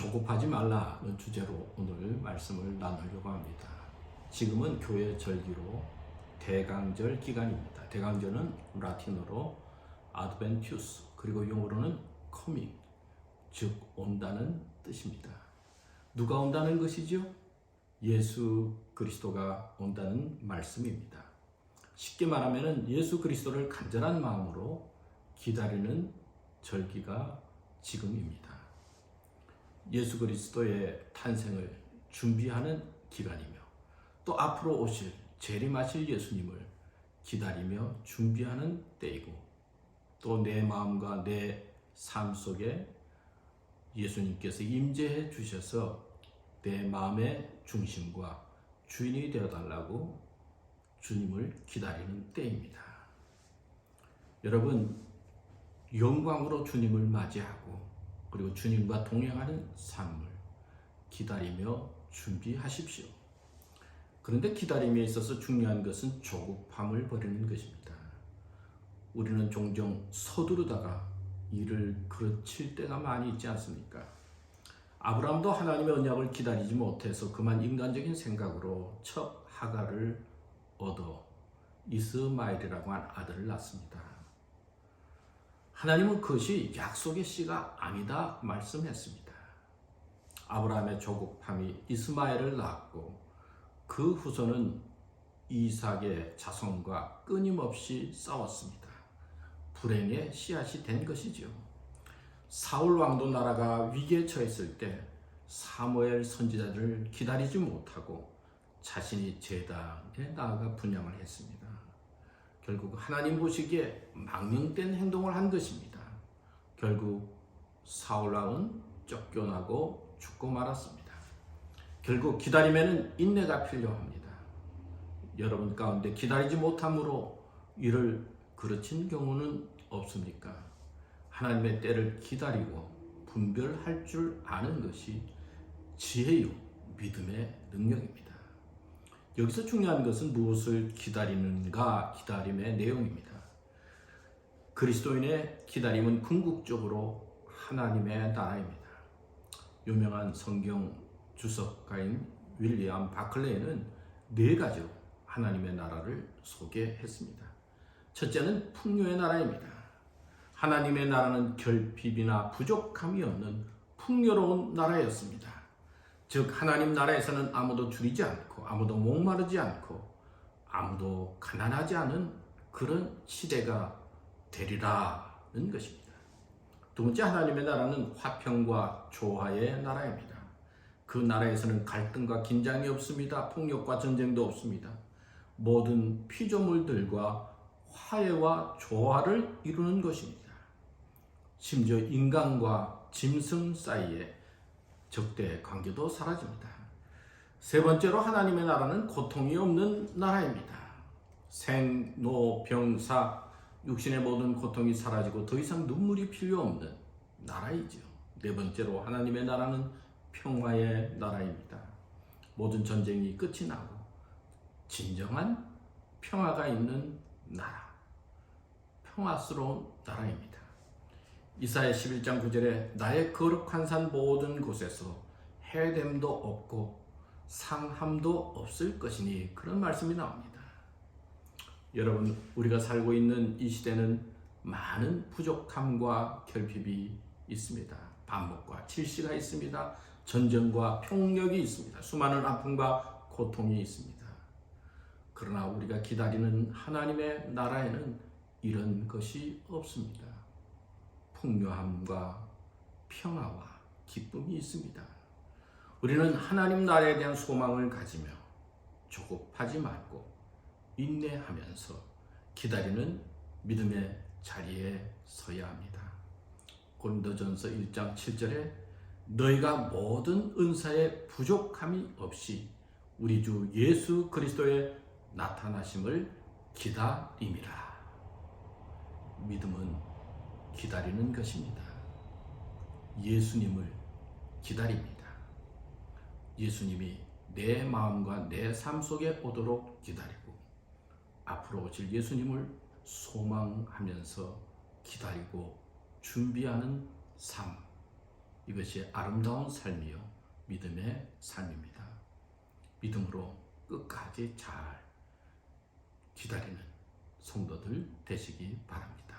조급하지 말라는 주제로 오늘 말씀을 나누려고 합니다. 지금은 교회 절기로 대강절 기간입니다. 대강절은 라틴어로 아드벤투스, 그리고 영어로는 coming, 즉 온다는 뜻입니다. 누가 온다는 것이죠? 예수 그리스도가 온다는 말씀입니다. 쉽게 말하면 예수 그리스도를 간절한 마음으로 기다리는 절기가 지금입니다. 예수 그리스도의 탄생을 준비하는 기간이며, 또 앞으로 오실 재림하실 예수님을 기다리며 준비하는 때이고, 또 내 마음과 내 삶 속에 예수님께서 임재해 주셔서 내 마음의 중심과 주인이 되어달라고 주님을 기다리는 때입니다. 여러분, 영광으로 주님을 맞이하고 그리고 주님과 동행하는 삶을 기다리며 준비하십시오. 그런데 기다림에 있어서 중요한 것은 조급함을 버리는 것입니다. 우리는 종종 서두르다가 일을 그르칠 때가 많이 있지 않습니까? 아브라함도 하나님의 언약을 기다리지 못해서 그만 인간적인 생각으로 첫 하갈을 얻어 이스마엘이라고 한 아들을 낳습니다. 하나님은 그것이 약속의 씨가 아니다 말씀했습니다. 아브라함의 조급함이 이스마엘을 낳았고, 그 후손은 이삭의 자손과 끊임없이 싸웠습니다. 불행의 씨앗이 된 것이죠. 사울 왕도 나라가 위기에 처했을 때 사무엘 선지자를 기다리지 못하고 자신이 제단에 나아가 분향을 했습니다. 결국 하나님 보시기에 망령된 행동을 한 것입니다. 결국 사울 왕은 쫓겨나고 죽고 말았습니다. 결국 기다림에는 인내가 필요합니다. 여러분 가운데 기다리지 못함으로 일을 그르친 경우는 없습니까? 하나님의 때를 기다리고 분별할 줄 아는 것이 지혜요 믿음의 능력입니다. 여기서 중요한 것은 무엇을 기다리는가, 기다림의 내용입니다. 그리스도인의 기다림은 궁극적으로 하나님의 나라입니다. 유명한 성경 주석가인 윌리엄 바클레이는 4가지로 하나님의 나라를 소개했습니다. 첫째는 풍요의 나라입니다. 하나님의 나라는 결핍이나 부족함이 없는 풍요로운 나라였습니다. 즉 하나님 나라에서는 아무도 줄이지 않고 아무도 목마르지 않고 아무도 가난하지 않은 그런 시대가 되리라는 것입니다. 두 번째, 하나님의 나라는 화평과 조화의 나라입니다. 그 나라에서는 갈등과 긴장이 없습니다. 폭력과 전쟁도 없습니다. 모든 피조물들과 화해와 조화를 이루는 것입니다. 심지어 인간과 짐승 사이에 적대 관계도 사라집니다. 세 번째로, 하나님의 나라는 고통이 없는 나라입니다. 생로병사, 육신의 모든 고통이 사라지고 더 이상 눈물이 필요 없는 나라이죠. 네 번째로, 하나님의 나라는 평화의 나라입니다. 모든 전쟁이 끝이 나고 진정한 평화가 있는 나라, 평화스러운 나라입니다. 이사야 11장 9절에 나의 거룩한 산 모든 곳에서 해됨도 없고 상함도 없을 것이니, 그런 말씀이 나옵니다. 여러분, 우리가 살고 있는 이 시대는 많은 부족함과 결핍이 있습니다. 반목과 질시가 있습니다. 전쟁과 폭력이 있습니다. 수많은 아픔과 고통이 있습니다. 그러나 우리가 기다리는 하나님의 나라에는 이런 것이 없습니다. 풍요함과 평화와 기쁨이 있습니다. 우리는 하나님 나라에 대한 소망을 가지며 조급하지 말고 인내하면서 기다리는 믿음의 자리에 서야 합니다. 고린도전서 1장 7절에 너희가 모든 은사에 부족함이 없이 우리 주 예수 그리스도의 나타나심을 기다림이라. 믿음은 기다리는 것입니다. 예수님을 기다립니다. 예수님이 내 마음과 내 삶 속에 오도록 기다리고, 앞으로 오실 예수님을 소망하면서 기다리고 준비하는 삶, 이것이 아름다운 삶이요 믿음의 삶입니다. 믿음으로 끝까지 잘 기다리는 성도들 되시기 바랍니다.